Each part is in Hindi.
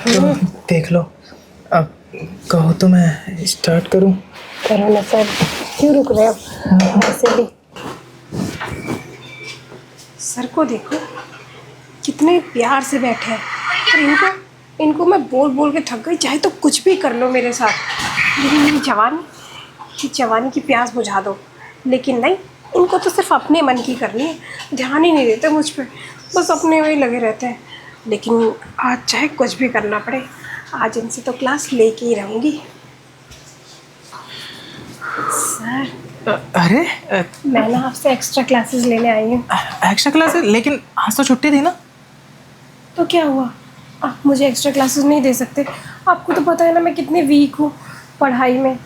तो देख लो, अब कहो तो मैं स्टार्ट करूं? करो ना सर, क्यों रुक रहे हो? वैसे भी सर को देखो, कितने प्यार से बैठे हैं। और इनको मैं बोल बोल के थक गई, चाहे तो कुछ भी कर लो मेरे साथ, लेकिन मेरी जवानी की प्यास बुझा दो। लेकिन नहीं, इनको तो सिर्फ अपने मन की करनी है, ध्यान ही नहीं देते मुझ पे, बस अपने में ही लगे रहते हैं। लेकिन आज चाहे कुछ भी करना पड़े, आज इनसे तो क्लास लेके ही रहूँगी। सर, अरे मैं ना आपसे एक्स्ट्रा क्लासेस लेने आई हूँ। Extra classes? लेकिन आज तो छुट्टी थी ना। तो क्या हुआ, आप मुझे एक्स्ट्रा क्लासेस नहीं दे सकते? आपको तो पता है ना मैं कितनी वीक हूँ पढ़ाई में।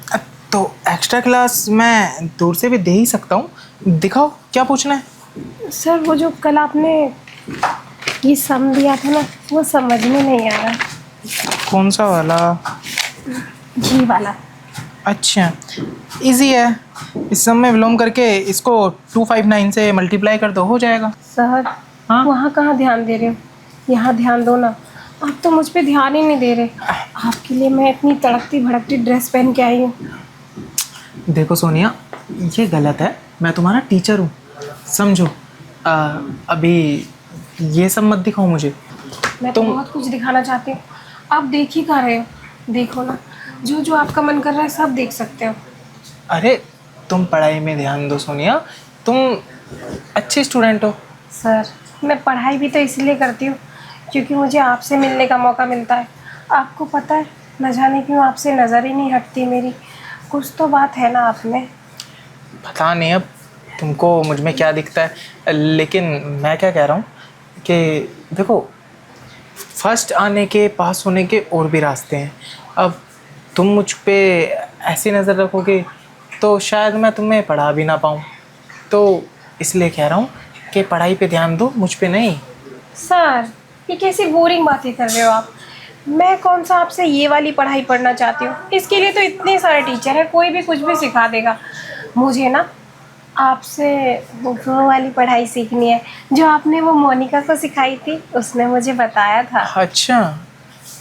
तो एक्स्ट्रा क्लास मैं दूर से भी दे ही सकता हूँ। दिखाओ क्या पूछना है। सर, वो जो कल आपने ये सम दिया था ना, वो समझ में नहीं आ रहा। कौन सा वाला? जी वाला। अच्छा, इजी है। इस सब में विलोम करके इसको 259 से मल्टीप्लाई कर दो, हो जाएगा। सर, हाँ? वहाँ कहाँ ध्यान दे रहे हो, यहाँ ध्यान दो ना। आप तो मुझ पे ध्यान ही नहीं दे रहे। आपके लिए मैं इतनी तड़कती भड़कती ड्रेस पहन के आई हूँ। देखो सोनिया, ये गलत है। मैं तुम्हारा टीचर हूँ, समझो। अभी ये सब मत दिखाओ मुझे। मैं तो बहुत कुछ दिखाना चाहती हूँ, आप देख ही कहाँ रहे हो? देखो ना, जो जो आपका मन कर रहा है सब देख सकते हो। अरे तुम पढ़ाई में ध्यान दो सोनिया, तुम अच्छे स्टूडेंट हो। सर, मैं पढ़ाई भी तो इसलिए करती हूँ क्योंकि मुझे आपसे मिलने का मौका मिलता है। आपको पता है, न जाने क्यों आपसे नज़र ही नहीं हटती मेरी। कुछ तो बात है ना आप में। पता नहीं अब तुमको मुझ में क्या दिखता है, लेकिन मैं क्या कह रहा हूँ कि देखो, फर्स्ट आने के, पास होने के और भी रास्ते हैं। अब तुम मुझ पे ऐसी नज़र रखोगे तो शायद मैं तुम्हें पढ़ा भी ना पाऊँ। तो इसलिए कह रहा हूँ कि पढ़ाई पे ध्यान दो, मुझ पे नहीं। सर, ये कैसी बोरिंग बातें कर रहे हो आप? मैं कौन सा आपसे ये वाली पढ़ाई पढ़ना चाहती हूँ? इसके लिए तो इतने सारे टीचर हैं, कोई भी कुछ भी सिखा देगा। मुझे ना आपसे वो वाली पढ़ाई सीखनी है जो आपने वो मोनिका को सिखाई थी, उसने मुझे बताया था। अच्छा,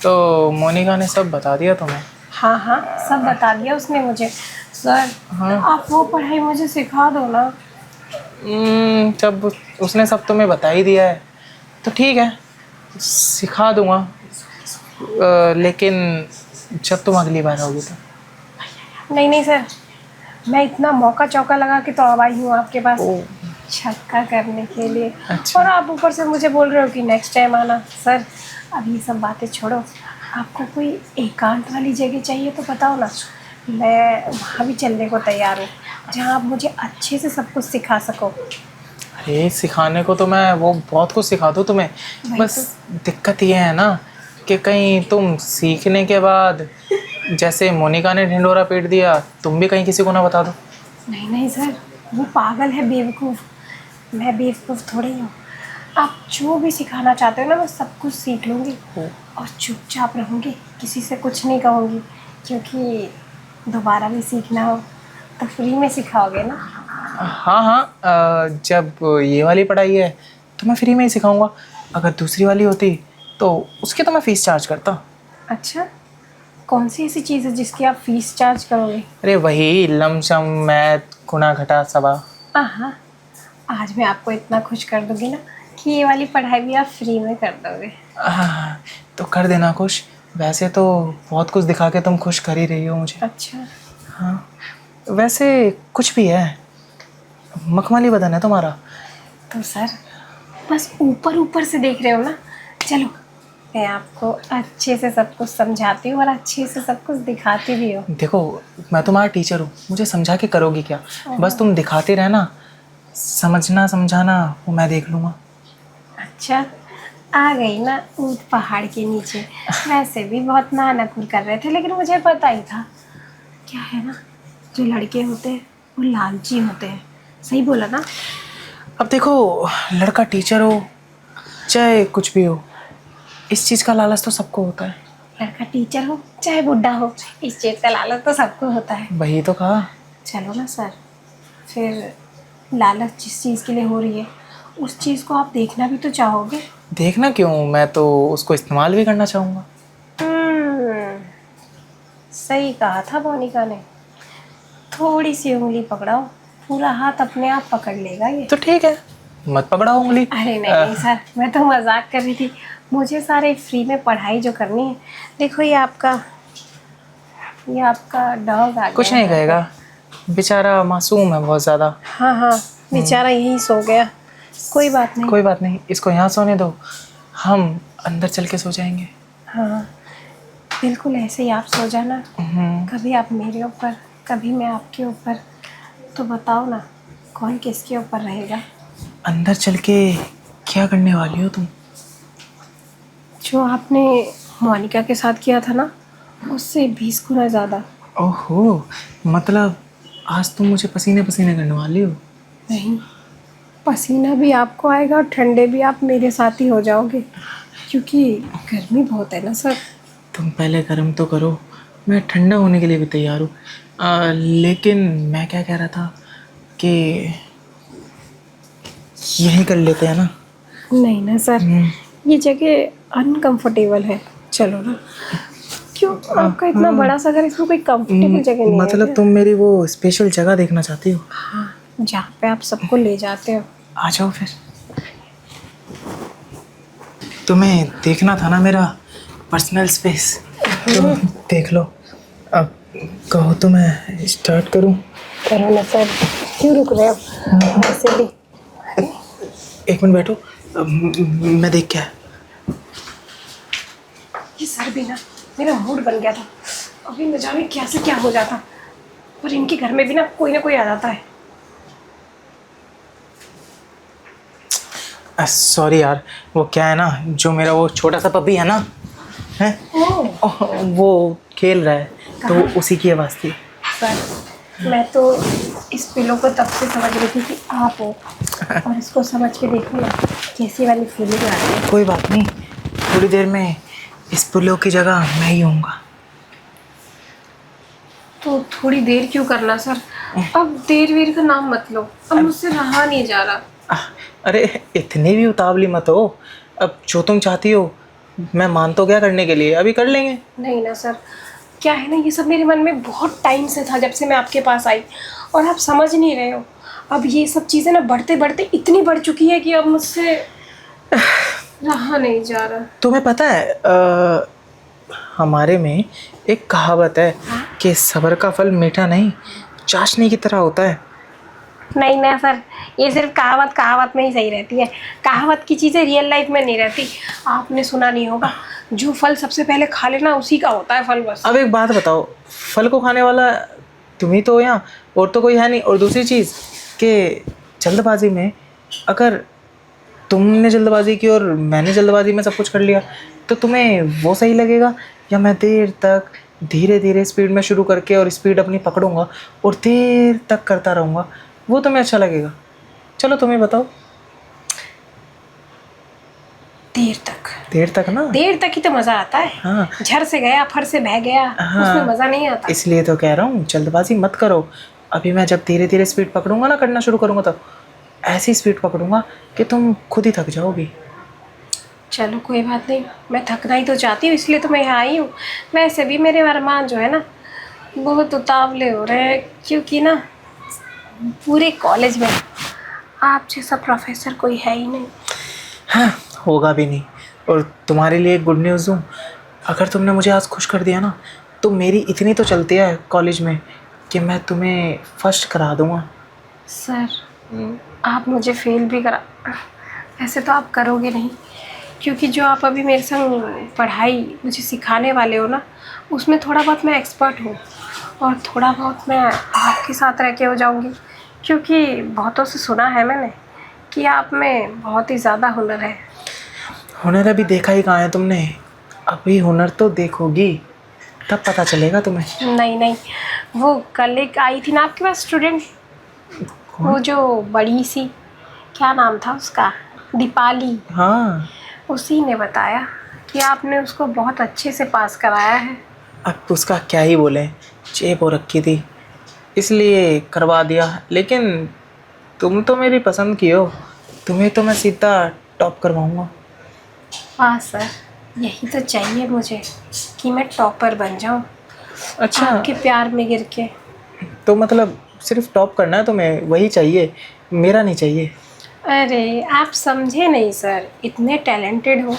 तो मोनिका ने सब बता दिया तुम्हें? हाँ हाँ, सब बता दिया उसने मुझे। सर, हाँ। आप वो पढ़ाई मुझे सिखा दो ना। जब उसने सब तुम्हें बता ही दिया है तो ठीक है, सिखा दूंगा। लेकिन जब तुम अगली बार आओगे तो। नहीं नहीं सर, मैं इतना मौका चौका लगा के तो अब आई हूँ आपके पास ओ, छक्का करने के लिए। अच्छा। और आप ऊपर से मुझे बोल रहे हो कि नेक्स्ट टाइम आना। सर, अब ये सब बातें छोड़ो, आपको कोई एकांत वाली जगह चाहिए तो बताओ ना, मैं वहाँ भी चलने को तैयार हूँ, जहाँ आप मुझे अच्छे से सब कुछ सिखा सको। अरे सिखाने को तो मैं वो बहुत कुछ सिखा दूँ तुम्हें, बस दिक्कत ये है ना कि कहीं तुम सीखने के बाद जैसे मोनिका ने ढिंडोरा पीट दिया, तुम भी कहीं किसी को ना बता दो। नहीं नहीं सर, वो पागल है, बेवकूफ़। मैं बेवकूफ़ थोड़ी हूँ। आप जो भी सिखाना चाहते हो ना, मैं सब कुछ सीख लूँगी और चुपचाप रहूँगी, किसी से कुछ नहीं कहूँगी, क्योंकि दोबारा भी सीखना हो तो फ्री में सिखाओगे ना। हाँ हाँ, जब ये वाली पढ़ाई है तो मैं फ्री में ही सिखाऊंगा। अगर दूसरी वाली होती तो उसकी तो मैं फ़ीस चार्ज करता। अच्छा, कौन सी ऐसी चीज़ है जिसकी आप फ़ीस चार्ज करोगे? अरे वही लमसम, मैथ, गुणा घटा सभा। हाँ, आज मैं आपको इतना खुश कर दूँगी ना कि ये वाली पढ़ाई भी आप फ्री में कर दोगे। तो कर देना खुश। वैसे तो बहुत कुछ दिखा के तुम खुश कर ही रही हो मुझे। अच्छा, हाँ, वैसे कुछ भी है, मखमली बदन है तुम्हारा। तो सर, बस ऊपर ऊपर से देख रहे हो ना। चलो, मैं आपको अच्छे से सब कुछ समझाती हूँ और अच्छे से सब कुछ दिखाती भी हूँ। देखो, मैं तुम्हारा टीचर हूँ, मुझे समझा के करोगी क्या? बस तुम दिखाते रहना, समझना समझाना वो मैं देख लूँगा। अच्छा, आ गई ना ऊँट पहाड़ के नीचे। वैसे भी बहुत नानकुर कर रहे थे, लेकिन मुझे पता ही था। क्या है ना, जो लड़के होते हैं वो लालची होते हैं। सही बोला ना? अब देखो, लड़का टीचर हो चाहे कुछ भी हो, इस चीज़ का लालच तो सबको होता है। लड़का टीचर हो चाहे बुढ़ा हो, इस चीज़ का लालच तो सबको होता है। वही तो कहा। चलो ना सर, फिर लालच जिस चीज़ के लिए हो रही है, उस चीज़ को आप देखना भी तो चाहोगे। देखना क्यों, मैं तो उसको इस्तेमाल भी करना चाहूँगा। सही कहा था मोनिका ने, थोड़ी सी उंगली पकड़ाओ, पूरा हाथ अपने आप पकड़ लेगा ये। तो ठीक है, मत पकड़ाओ उंगली। अरे नहीं नहीं सर, मैं तो मजाक कर रही थी। मुझे सारे फ्री में पढ़ाई जो करनी है। देखो ये आपका डॉग आ कुछ गया नहीं है। कहेगा, बेचारा मासूम है बहुत ज़्यादा। हाँ हाँ, बेचारा यही सो गया। कोई बात नहीं। कोई बात नहीं, इसको यहाँ सोने दो, हम अंदर चल के सो जाएंगे। हाँ बिल्कुल, ऐसे ही आप सो जाना। कभी आप मेरे ऊपर, कभी मैं आपके ऊपर। तो बताओ ना, कौन किसके ऊपर रहेगा? अंदर चल के क्या करने वाली हो तुम? जो आपने मोनिका के साथ किया था ना, उससे 20 गुना ज़्यादा। ओहो, मतलब आज तुम मुझे पसीने पसीने करने वाली हो? नहीं, पसीना भी आपको आएगा और ठंडे भी आप मेरे साथ ही हो जाओगे, क्योंकि गर्मी बहुत है ना सर। तुम पहले गर्म तो करो, मैं ठंडा होने के लिए भी तैयार हूँ। लेकिन मैं क्या कह रहा था कि यही कर लेते हैं ना? नहीं ना सर, ये जगह अनकंफर्टेबल है। चलो ना। क्यों, आपका इतना बड़ा सा घर, इसमें कोई कंफर्टेबल जगह नहीं है मतलब क्या? तुम मेरी वो स्पेशल जगह देखना चाहती हो? हाँ, जहाँ पे आप सबको ले जाते हो। आ जाओ फिर। तुम्हें देखना था ना मेरा पर्सनल स्पेस, तो देख लो। अब कहो तो मैं स्टार्ट करूं? करो ना सर, क्यों रुक रहे हो? वैसे भी एक मिनट बैठो, मैं देख के आया। ये सर भी ना, मेरा मूड बन गया था। अभी न जाने क्या से क्या हो जाता, पर इनके घर में भी ना कोई आ जाता है। सॉरी यार, वो क्या है ना, जो मेरा वो छोटा सा पपी है ना, है वो खेल रहा है, तो उसी की आवाज़ थी। सर, मैं तो इस पिलो को तब से समझ रही थी कि आप हो, और इसको समझ के देखो ना, कैसी वाली फीलिंग आ रही है। कोई बात नहीं, थोड़ी देर में इस पिलो की जगह मैं ही होऊंगा। तो थोड़ी देर क्यों करना सर? अब देर वेर का नाम मत लो, अब मुझसे रहा नहीं जा रहा। अरे इतनी भी उतावली मत हो, अब जो तुम चाहती हो मैं मान तो गया करने के लिए, अभी कर लेंगे। नहीं ना सर, क्या है ना, ये सब मेरे मन में बहुत टाइम से था, जब से मैं आपके पास आई, और आप समझ नहीं रहे हो। अब ये सब चीज़ें ना बढ़ते बढ़ते इतनी बढ़ चुकी है कि अब मुझसे रहा नहीं जा रहा। तुम्हें पता है हमारे में एक कहावत है कि सब्र का फल मीठा नहीं, चाशनी की तरह होता है। नहीं ना सर, ये सिर्फ कहावत कहावत में ही सही रहती है। कहावत की चीज़ें रियल लाइफ में नहीं रहती। आपने सुना नहीं होगा, जो फल सबसे पहले खा लेना उसी का होता है फल बस। अब एक बात बताओ, फल को खाने वाला तुम ही तो हो यहाँ, और तो कोई है नहीं। और दूसरी चीज़ कि जल्दबाजी में, अगर तुमने जल्दबाजी की और मैंने जल्दबाजी में सब कुछ कर लिया, तो तुम्हें वो सही लगेगा, या मैं देर तक धीरे धीरे स्पीड में शुरू करके और स्पीड अपनी पकड़ूंगा और देर तक करता रहूँगा, वो तुम्हें अच्छा लगेगा? चलो तुम्हें बताओ। देर तक ना, देर तक ही तो मज़ा आता है। हाँ। झर से गया फर से बह गया, हाँ, उसमें मज़ा नहीं आता। इसलिए तो कह रहा हूँ जल्दबाजी मत करो। अभी मैं जब धीरे धीरे स्पीड पकड़ूंगा ना, करना शुरू करूँगा, तब ऐसी स्पीड पकड़ूंगा कि तुम खुद ही थक जाओगी। चलो कोई बात नहीं, मैं थकना ही तो चाहती हूँ, इसलिए तो मैं यहाँ आई हूँ। वैसे भी मेरे अरमान जो है ना, बहुत उतावले हो रहे हैं, क्योंकि ना पूरे कॉलेज में आप जैसा प्रोफेसर कोई है ही नहीं। हाँ, होगा भी नहीं। और तुम्हारे लिए गुड न्यूज़ दूँ, अगर तुमने मुझे आज खुश कर दिया ना, तो मेरी इतनी तो चलती है कॉलेज में कि मैं तुम्हें फर्स्ट करा दूँगा। सर, आप मुझे फेल भी करा, ऐसे तो आप करोगे नहीं, क्योंकि जो आप अभी मेरे संग पढ़ाई मुझे सिखाने वाले हो ना, उसमें थोड़ा बहुत मैं एक्सपर्ट हूँ, और थोड़ा बहुत मैं आपके साथ रह के हो जाऊँगी, क्योंकि बहुतों से सुना है मैंने कि आप में बहुत ही ज़्यादा हुनर है। हुनर अभी देखा ही कहाँ है तुमने? अभी हुनर तो देखोगी, तब पता चलेगा तुम्हें। नहीं नहीं, वो कल एक आई थी ना आपके पास स्टूडेंट, वो जो बड़ी सी, क्या नाम था उसका, दीपाली। हाँ, उसी ने बताया कि आपने उसको बहुत अच्छे से पास कराया है। अब उसका क्या ही बोले, चेप हो रखी थी इसलिए करवा दिया। लेकिन तुम तो मेरी पसंद की हो, तुम्हें तो मैं सीधा टॉप करवाऊँगा। हाँ सर, यही तो चाहिए मुझे कि मैं टॉपर बन जाऊँ। अच्छा, आपके प्यार में गिर के। तो मतलब सिर्फ टॉप करना है तुम्हें, वही चाहिए, मेरा नहीं चाहिए? अरे आप समझे नहीं सर, इतने टैलेंटेड हो,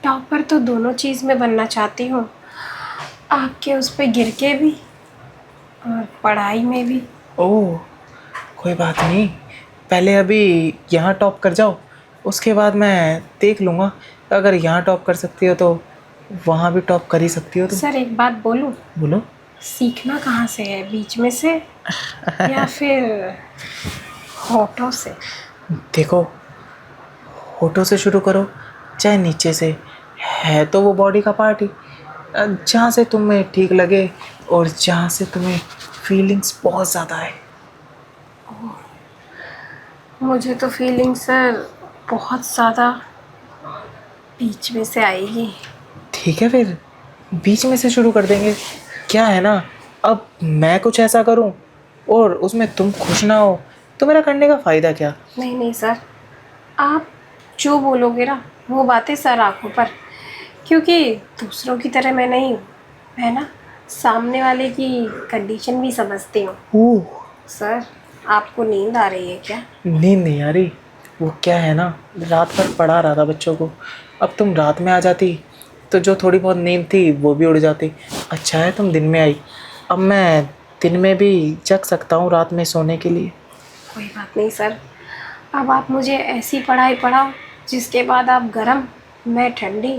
टॉपर तो दोनों चीज़ में बनना चाहती हूँ, आपके उस पे गिर के भी और पढ़ाई में भी। ओह, कोई बात नहीं, पहले अभी यहाँ टॉप कर जाओ, उसके बाद मैं देख लूँगा। अगर यहाँ टॉप कर सकती हो तो वहाँ भी टॉप कर ही सकती हो तुम। सर एक बात बोलूँ, बोलो। सीखना कहाँ से है, बीच में से या फिर होठों से? देखो, होठों से शुरू करो चाहे नीचे से, है तो वो बॉडी का पार्ट ही। जहाँ से तुम्हें ठीक लगे और जहाँ से तुम्हें फीलिंग्स बहुत ज़्यादा है। मुझे तो फीलिंग सर बहुत ज़्यादा बीच में से आएगी। ठीक है, फिर बीच में से शुरू कर देंगे। क्या है ना, अब मैं कुछ ऐसा करूं और उसमें तुम खुश ना हो तो मेरा करने का फ़ायदा क्या? नहीं नहीं सर, आप जो बोलोगे ना वो बातें सर आंखों पर, क्योंकि दूसरों की तरह मैं नहीं हूँ, मैं ना सामने वाले की कंडीशन भी समझती हूँ। ओह, सर आपको नींद आ रही है क्या? नींद नहीं आ रही। वो क्या है ना, रात भर पढ़ा रहा था बच्चों को। अब तुम रात में आ जाती तो जो थोड़ी बहुत नींद थी वो भी उड़ जाती। अच्छा है तुम दिन में आई, अब मैं दिन में भी जग सकता हूँ रात में सोने के लिए। कोई बात नहीं सर, अब आप मुझे ऐसी पढ़ाई पढ़ाओ जिसके बाद आप गरम, मैं ठंडी,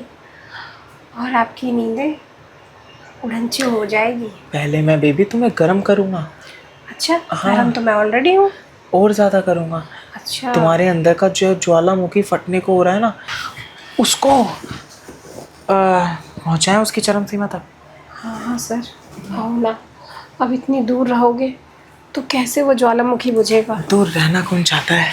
और आपकी नींदें उड़नची हो जाएगी। पहले मैं बेबी तुम्हें गर्म करूँगा। अच्छा, हाँ। गरम तो मैं ऑलरेडी हूँ। और ज़्यादा करूँगा। अच्छा, तुम्हारे अंदर का जो ज्वालामुखी फटने को हो रहा है ना, उसको पहुँचाएं उसकी चरम सीमा तक। हाँ हाँ सर, आओ ना। अब इतनी दूर रहोगे तो कैसे वो ज्वालामुखी बुझेगा? दूर रहना कौन चाहता है?